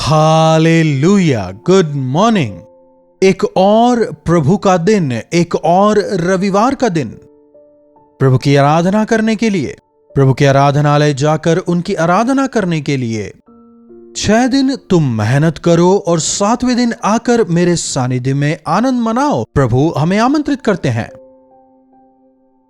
Hallelujah, good morning. एक और प्रभु का दिन, एक और रविवार का दिन प्रभु की आराधना करने के लिए, प्रभु के आराधनालय जाकर उनकी आराधना करने के लिए 6 दिन तुम मेहनत करो और 7वें दिन आकर मेरे सानिध्य में आनंद मनाओ, प्रभु हमें आमंत्रित करते हैं।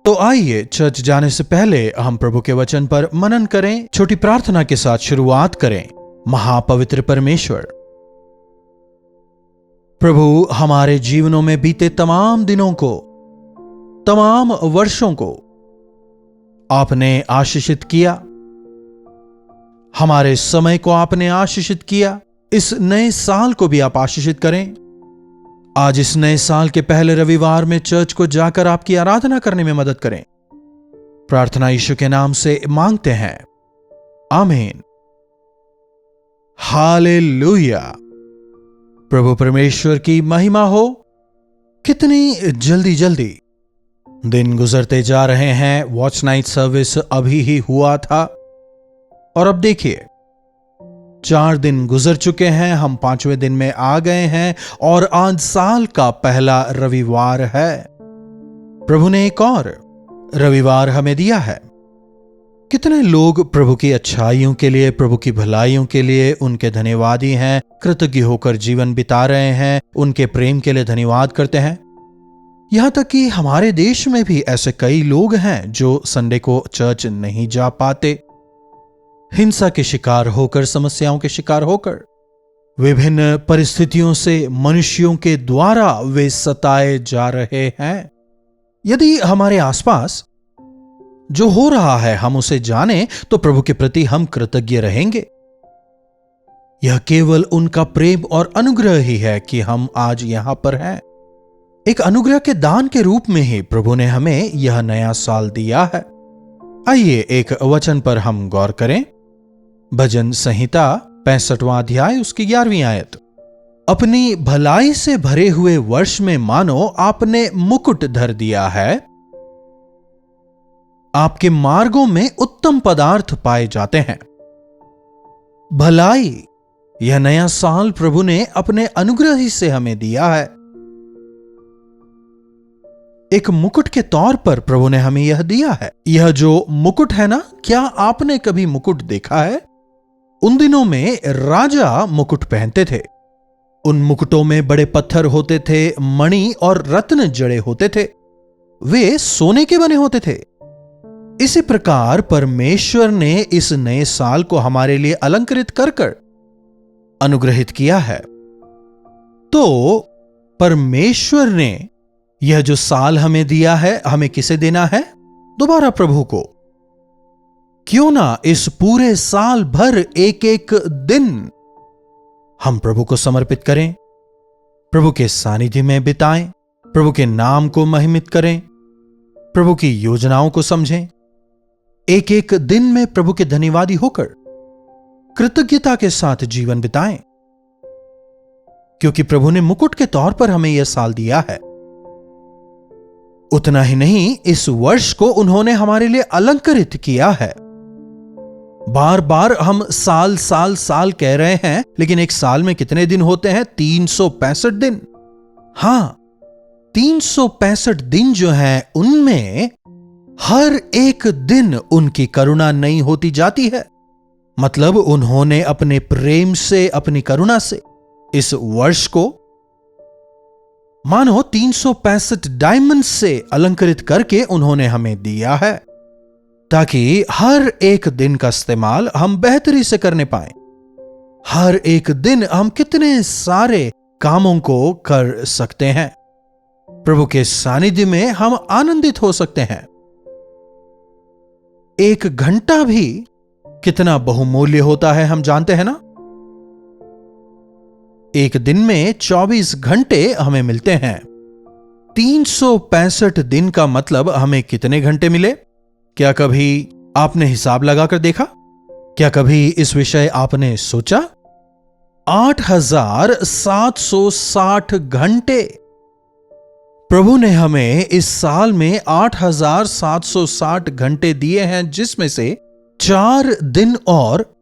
तो आइए चर्च जाने से पहले हम प्रभु के वचन पर मनन करें। छोटी प्रार्थना के साथ शुरुआत करें। महापवित्र परमेश्वर, प्रभु हमारे जीवनों में बीते तमाम दिनों को, तमाम वर्षों को आपने आशीषित किया, हमारे समय को आपने आशीषित किया। इस नए साल को भी आप आशीषित करें। आज इस नए साल के पहले रविवार में चर्च को जाकर आपकी आराधना करने में मदद करें। प्रार्थना यीशु के नाम से मांगते हैं, आमीन। हालेलुया। प्रभु परमेश्वर की महिमा हो। कितनी जल्दी जल्दी दिन गुजरते जा रहे हैं। वॉच नाइट सर्विस अभी ही हुआ था और अब देखिए 4 दिन गुजर चुके हैं, हम 5वें दिन में आ गए हैं और आज साल का पहला रविवार है। प्रभु ने एक और रविवार हमें दिया है। कितने लोग प्रभु की अच्छाइयों के लिए, प्रभु की भलाइयों के लिए उनके धन्यवादी हैं, कृतज्ञ होकर जीवन बिता रहे हैं, उनके प्रेम के लिए धन्यवाद करते हैं। यहां तक कि हमारे देश में भी ऐसे कई लोग हैं जो संडे को चर्च नहीं जा पाते, हिंसा के शिकार होकर, समस्याओं के शिकार होकर, विभिन्न परिस्थितियों से मनुष्यों के द्वारा वे सताए जा रहे हैं। यदि हमारे आसपास जो हो रहा है हम उसे जाने तो प्रभु के प्रति हम कृतज्ञ रहेंगे। यह केवल उनका प्रेम और अनुग्रह ही है कि हम आज यहां पर हैं। एक अनुग्रह के दान के रूप में ही प्रभु ने हमें यह नया साल दिया है। आइए एक वचन पर हम गौर करें। भजन संहिता 65वां अध्याय उसकी 11वीं आयत। अपनी भलाई से भरे हुए वर्ष में मानो आपने मुकुट धर दिया है, आपके मार्गों में उत्तम पदार्थ पाए जाते हैं। भलाई, यह नया साल प्रभु ने अपने अनुग्रह ही से हमें दिया है। एक मुकुट के तौर पर प्रभु ने हमें यह दिया है। यह जो मुकुट है ना, क्या आपने कभी मुकुट देखा है? उन दिनों में राजा मुकुट पहनते थे। उन मुकुटों में बड़े पत्थर होते थे, मणि और रत्न जड़े होते थे, वे सोने के बने होते थे। इसी प्रकार परमेश्वर ने इस नए साल को हमारे लिए अलंकृत कर अनुग्रहित किया है। तो परमेश्वर ने यह जो साल हमें दिया है, हमें किसे देना है? दोबारा प्रभु को। क्यों ना इस पूरे साल भर एक एक दिन हम प्रभु को समर्पित करें, प्रभु के सानिध्य में बिताएं, प्रभु के नाम को महिमित करें, प्रभु की योजनाओं को समझें। एक एक दिन में प्रभु के धन्यवादी होकर कृतज्ञता के साथ जीवन बिताएं, क्योंकि प्रभु ने मुकुट के तौर पर हमें यह साल दिया है। उतना ही नहीं, इस वर्ष को उन्होंने हमारे लिए अलंकृत किया है। बार बार हम साल साल साल कह रहे हैं, लेकिन एक साल में कितने दिन होते हैं? 365 दिन। हां, 365 दिन जो है उनमें हर एक दिन उनकी करुणा नई होती जाती है। मतलब उन्होंने अपने प्रेम से, अपनी करुणा से इस वर्ष को मानो 365 डायमंड से अलंकृत करके उन्होंने हमें दिया है, ताकि हर एक दिन का इस्तेमाल हम बेहतरी से करने पाएं। हर एक दिन हम कितने सारे कामों को कर सकते हैं, प्रभु के सानिध्य में हम आनंदित हो सकते हैं। 1 घंटा भी कितना बहुमूल्य होता है, हम जानते हैं ना। एक दिन में 24 घंटे हमें मिलते हैं। 365 दिन का मतलब हमें कितने घंटे मिले? क्या कभी आपने हिसाब लगाकर देखा? क्या कभी इस विषय आपने सोचा? 8760 घंटे प्रभु ने हमें इस साल में 8760 घंटे दिए हैं, जिसमें से 4 दिन और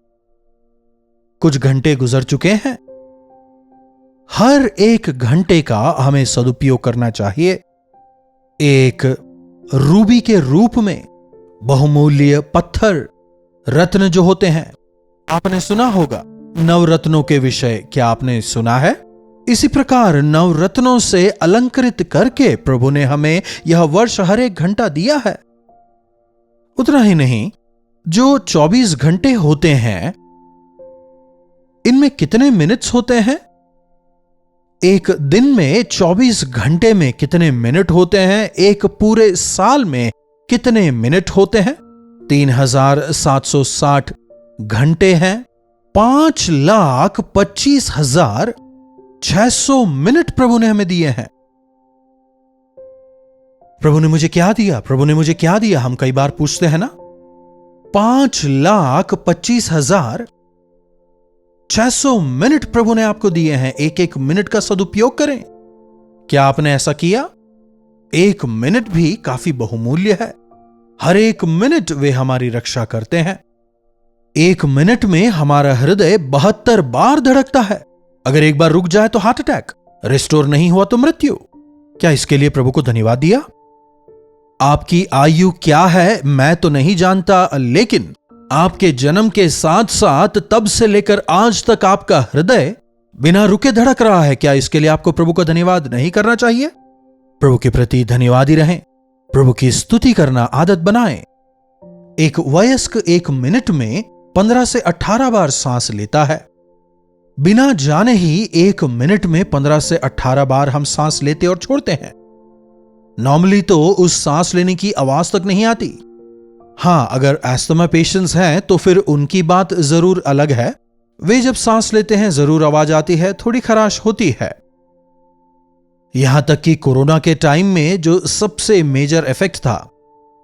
कुछ घंटे गुजर चुके हैं। हर एक घंटे का हमें सदुपयोग करना चाहिए। एक रूबी के रूप में बहुमूल्य पत्थर, रत्न जो होते हैं, आपने सुना होगा नवरत्नों के विषय, क्या आपने सुना है? इसी प्रकार नवरत्नों से अलंकृत करके प्रभु ने हमें यह वर्ष हर एक घंटा दिया है। उतना ही नहीं, जो 24 घंटे होते हैं, इनमें कितने मिनट्स होते हैं? एक दिन में 24 घंटे में कितने मिनट होते हैं? एक पूरे साल में कितने मिनट होते हैं? 3760 घंटे हैं। 5,25,600 मिनट प्रभु ने हमें दिए हैं। प्रभु ने मुझे क्या दिया? प्रभु ने मुझे क्या दिया? हम कई बार पूछते हैं ना। 5,25,600 मिनट प्रभु ने आपको दिए हैं। एक एक मिनट का सदुपयोग करें। क्या आपने ऐसा किया? एक मिनट भी काफी बहुमूल्य है। हर एक मिनट वे हमारी रक्षा करते हैं। एक मिनट में हमारा हृदय 72 बार धड़कता है। अगर एक बार रुक जाए तो हार्ट अटैक, रिस्टोर नहीं हुआ तो मृत्यु। क्या इसके लिए प्रभु को धन्यवाद दिया? आपकी आयु क्या है मैं तो नहीं जानता, लेकिन आपके जन्म के साथ साथ तब से लेकर आज तक आपका हृदय बिना रुके धड़क रहा है। क्या इसके लिए आपको प्रभु का धन्यवाद नहीं करना चाहिए? प्रभु के प्रति धन्यवादी रहें। प्रभु की स्तुति करना आदत बनाएं। एक वयस्क एक मिनट में 15 से 18 बार सांस लेता है। बिना जाने ही एक मिनट में 15 से 18 बार हम सांस लेते और छोड़ते हैं। नॉर्मली तो उस सांस लेने की आवाज तक नहीं आती। हां, अगर एस्थमा पेशेंट्स हैं तो फिर उनकी बात जरूर अलग है। वे जब सांस लेते हैं जरूर आवाज आती है, थोड़ी खराश होती है। यहां तक कि कोरोना के टाइम में जो सबसे मेजर इफेक्ट था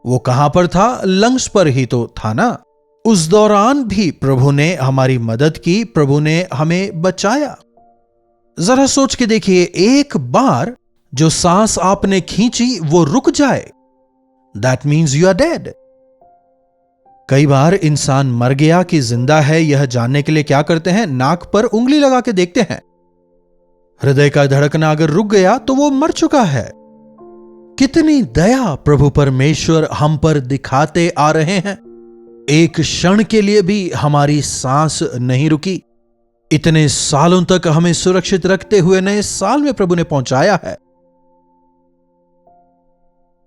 वो कहां पर था? लंग्स पर ही तो था ना। उस दौरान भी प्रभु ने हमारी मदद की, प्रभु ने हमें बचाया। जरा सोच के देखिए, एक बार जो सांस आपने खींची वो रुक जाए, that means you are dead. कई बार इंसान मर गया कि जिंदा है यह जानने के लिए क्या करते हैं? नाक पर उंगली लगा के देखते हैं। हृदय का धड़कना अगर रुक गया तो वो मर चुका है। कितनी दया प्रभु परमेश्वर हम पर दिखाते आ रहे हैं। एक क्षण के लिए भी हमारी सांस नहीं रुकी। इतने सालों तक हमें सुरक्षित रखते हुए नए साल में प्रभु ने पहुंचाया है।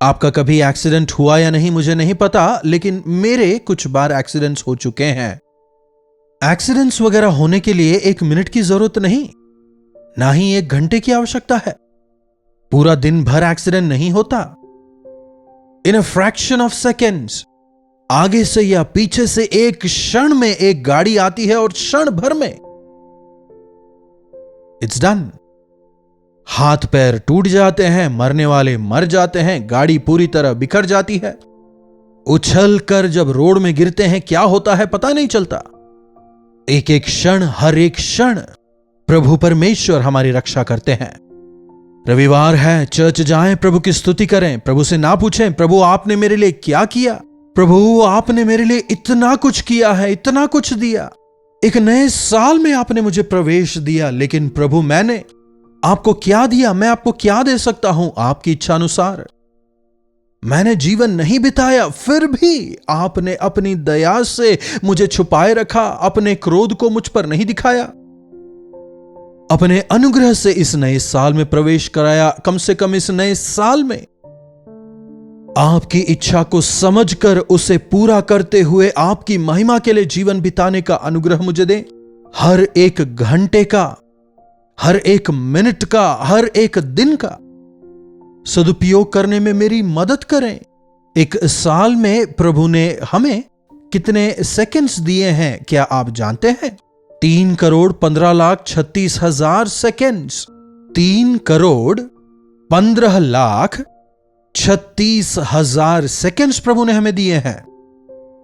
आपका कभी एक्सीडेंट हुआ या नहीं मुझे नहीं पता, लेकिन मेरे कुछ बार एक्सीडेंट्स हो चुके हैं। एक्सीडेंट्स वगैरह होने के लिए एक मिनट की जरूरत नहीं, ना ही एक घंटे की आवश्यकता है। पूरा दिन भर एक्सीडेंट नहीं होता। इन अ फ्रैक्शन ऑफ सेकेंड्स, आगे से या पीछे से एक क्षण में एक गाड़ी आती है और क्षण भर में इट्स डन। हाथ पैर टूट जाते हैं, मरने वाले मर जाते हैं, गाड़ी पूरी तरह बिखर जाती है। उछल कर जब रोड में गिरते हैं क्या होता है पता नहीं चलता। एक एक क्षण, हर एक क्षण प्रभु परमेश्वर हमारी रक्षा करते हैं। रविवार है, चर्च जाएं, प्रभु की स्तुति करें। प्रभु से ना पूछें प्रभु आपने मेरे लिए क्या किया, प्रभु आपने मेरे लिए इतना कुछ किया है, इतना कुछ दिया, एक नए साल में आपने मुझे प्रवेश दिया, लेकिन प्रभु मैंने आपको क्या दिया, मैं आपको क्या दे सकता हूं? आपकी इच्छा अनुसार मैंने जीवन नहीं बिताया, फिर भी आपने अपनी दया से मुझे छुपाए रखा, अपने क्रोध को मुझ पर नहीं दिखाया, अपने अनुग्रह से इस नए साल में प्रवेश कराया। कम से कम इस नए साल में आपकी इच्छा को समझकर उसे पूरा करते हुए आपकी महिमा के लिए जीवन बिताने का अनुग्रह मुझे दे। हर एक घंटे का, हर एक मिनट का, हर एक दिन का सदुपयोग करने में मेरी मदद करें। एक साल में प्रभु ने हमें कितने सेकंड्स दिए हैं क्या आप जानते हैं? 3,15,36,000 सेकंड्स। 3,15,36,000 सेकंड्स प्रभु ने हमें दिए हैं।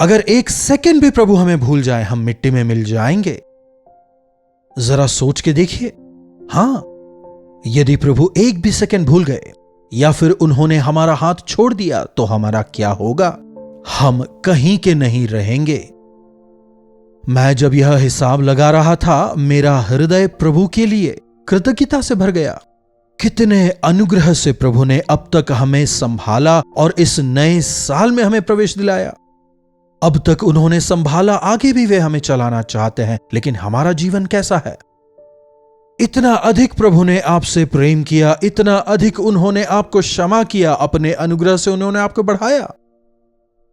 अगर एक सेकंड भी प्रभु हमें भूल जाए हम मिट्टी में मिल जाएंगे। जरा सोच के देखिए। हां, यदि प्रभु एक भी सेकंड भूल गए या फिर उन्होंने हमारा हाथ छोड़ दिया तो हमारा क्या होगा? हम कहीं के नहीं रहेंगे। मैं जब यह हिसाब लगा रहा था, मेरा हृदय प्रभु के लिए कृतज्ञता से भर गया। कितने अनुग्रह से प्रभु ने अब तक हमें संभाला और इस नए साल में हमें प्रवेश दिलाया। अब तक उन्होंने संभाला, आगे भी वे हमें चलाना चाहते हैं, लेकिन हमारा जीवन कैसा है? इतना अधिक प्रभु ने आपसे प्रेम किया, इतना अधिक उन्होंने आपको क्षमा किया, अपने अनुग्रह से उन्होंने आपको बढ़ाया।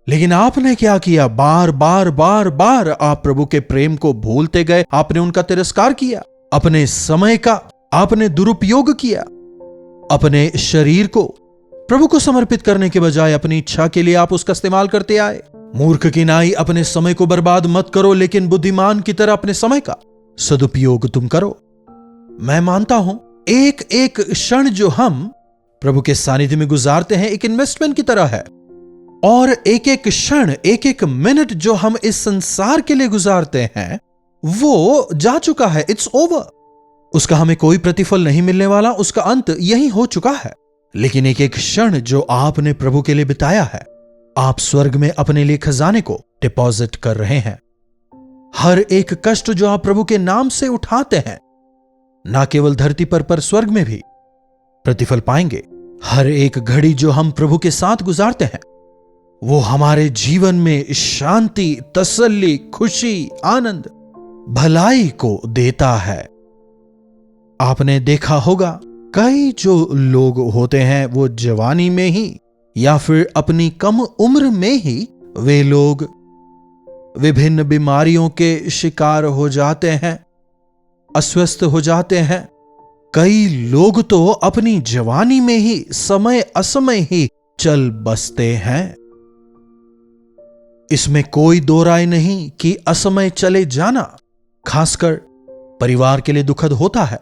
लेकिन आपने क्या किया? बार बार बार बार आप प्रभु के प्रेम को भूलते गए, आपने उनका तिरस्कार किया, अपने समय का आपने दुरुपयोग किया, अपने शरीर को प्रभु को समर्पित करने के बजाय अपनी इच्छा के लिए आप उसका इस्तेमाल करते आए। मूर्ख की नाई अपने समय को बर्बाद मत करो, लेकिन बुद्धिमान की तरह अपने समय का सदुपयोग तुम करो। मैं मानता हूं एक एक क्षण जो हम प्रभु के सानिध्य में गुजारते हैं एक इन्वेस्टमेंट की तरह है, और एक एक क्षण, एक एक मिनट जो हम इस संसार के लिए गुजारते हैं वो जा चुका है, इट्स ओवर। उसका हमें कोई प्रतिफल नहीं मिलने वाला, उसका अंत यही हो चुका है। लेकिन एक एक क्षण जो आपने प्रभु के लिए बिताया है, आप स्वर्ग में अपने लिए खजाने को डिपॉजिट कर रहे हैं। हर एक कष्ट जो आप प्रभु के नाम से उठाते हैं, ना केवल धरती पर स्वर्ग में भी प्रतिफल पाएंगे। हर एक घड़ी जो हम प्रभु के साथ गुजारते हैं, वो हमारे जीवन में शांति, तसल्ली, खुशी, आनंद, भलाई को देता है। आपने देखा होगा कई जो लोग होते हैं वो जवानी में ही या फिर अपनी कम उम्र में ही वे लोग विभिन्न बीमारियों के शिकार हो जाते हैं, अस्वस्थ हो जाते हैं। कई लोग तो अपनी जवानी में ही समय असमय ही चल बसते हैं। इसमें कोई दो राय नहीं कि असमय चले जाना खासकर परिवार के लिए दुखद होता है।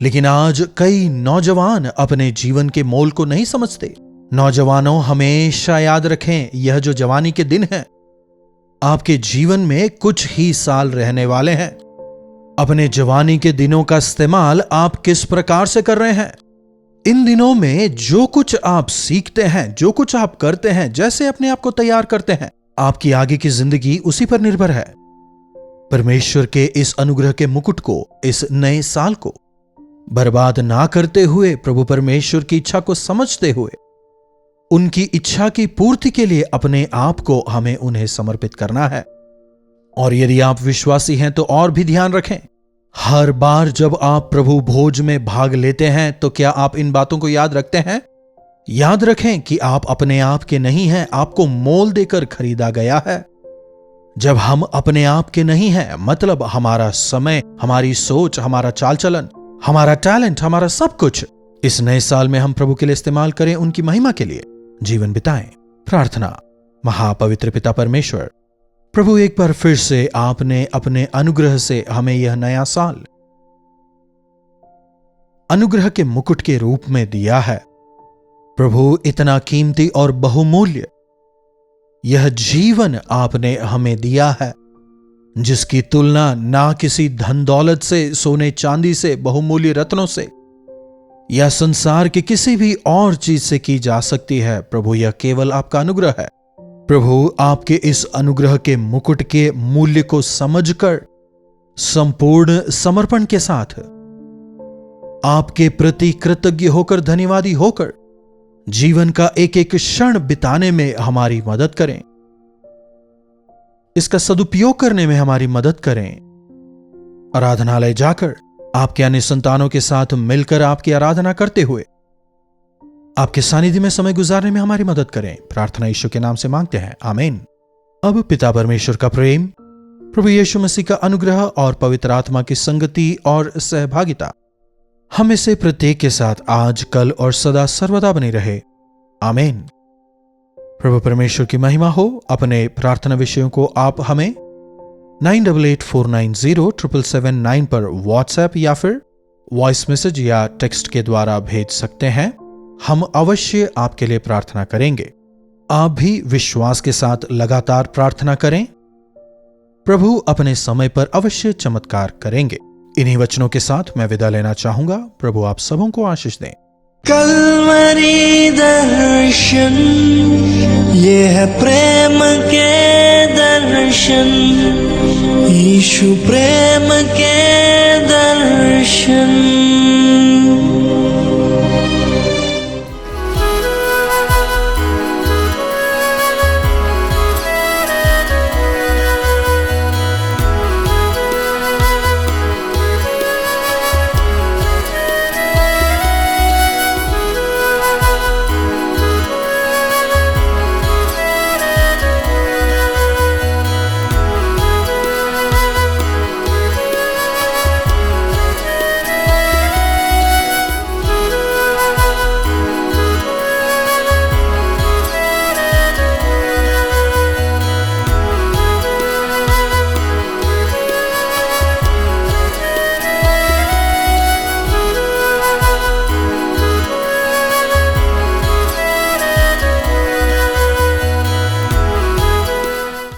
लेकिन आज कई नौजवान अपने जीवन के मोल को नहीं समझते। नौजवानों, हमेशा याद रखें, यह जो जवानी के दिन हैं, आपके जीवन में कुछ ही साल रहने वाले हैं। अपने जवानी के दिनों का इस्तेमाल आप किस प्रकार से कर रहे हैं? इन दिनों में जो कुछ आप सीखते हैं, जो कुछ आप करते हैं, जैसे अपने आप को तैयार करते हैं, आपकी आगे की जिंदगी उसी पर निर्भर है। परमेश्वर के इस अनुग्रह के मुकुट को, इस नए साल को बर्बाद ना करते हुए, प्रभु परमेश्वर की इच्छा को समझते हुए, उनकी इच्छा की पूर्ति के लिए अपने आप को हमें उन्हें समर्पित करना है। और यदि आप विश्वासी हैं तो और भी ध्यान रखें, हर बार जब आप प्रभु भोज में भाग लेते हैं तो क्या आप इन बातों को याद रखते हैं? याद रखें कि आप अपने आप के नहीं हैं, आपको मोल देकर खरीदा गया है। जब हम अपने आप के नहीं हैं, मतलब हमारा समय, हमारी सोच, हमारा चाल चलन, हमारा टैलेंट, हमारा सब कुछ इस नए साल में हम प्रभु के लिए इस्तेमाल करें, उनकी महिमा के लिए जीवन बिताएं। प्रार्थना। महापवित्र पिता परमेश्वर, प्रभु एक बार फिर से आपने अपने अनुग्रह से हमें यह नया साल अनुग्रह के मुकुट के रूप में दिया है। प्रभु, इतना कीमती और बहुमूल्य यह जीवन आपने हमें दिया है, जिसकी तुलना ना किसी धन दौलत से, सोने चांदी से, बहुमूल्य रत्नों से या संसार की किसी भी और चीज से की जा सकती है। प्रभु, यह केवल आपका अनुग्रह है। प्रभु, आपके इस अनुग्रह के मुकुट के मूल्य को समझकर, संपूर्ण समर्पण के साथ आपके प्रति कृतज्ञ होकर, धन्यवादी होकर जीवन का एक एक क्षण बिताने में हमारी मदद करें, इसका सदुपयोग करने में हमारी मदद करें। आराधनालय जाकर आपके अन्य संतानों के साथ मिलकर आपकी आराधना करते हुए आपके सानिध्य में समय गुजारने में हमारी मदद करें। प्रार्थना यीशु के नाम से मांगते हैं, आमीन। अब पिता परमेश्वर का प्रेम, प्रभु यीशु मसीह का अनुग्रह और पवित्र आत्मा की संगति और सहभागिता हमें से प्रत्येक के साथ आज, कल और सदा सर्वदा बनी रहे, आमीन। प्रभु परमेश्वर की महिमा हो। अपने प्रार्थना विषयों को आप हमें 9884907779 पर व्हाट्सएप या फिर वॉइस मैसेज या टेक्स्ट के द्वारा भेज सकते हैं। हम अवश्य आपके लिए प्रार्थना करेंगे। आप भी विश्वास के साथ लगातार प्रार्थना करें, प्रभु अपने समय पर अवश्य चमत्कार करेंगे। इन्हीं वचनों के साथ मैं विदा लेना चाहूंगा। प्रभु आप सबों को आशीष दें। कल्वरी दर्शन, ये है प्रेम के दर्शन। दर्शन, यीशु प्रेम के दर्शन।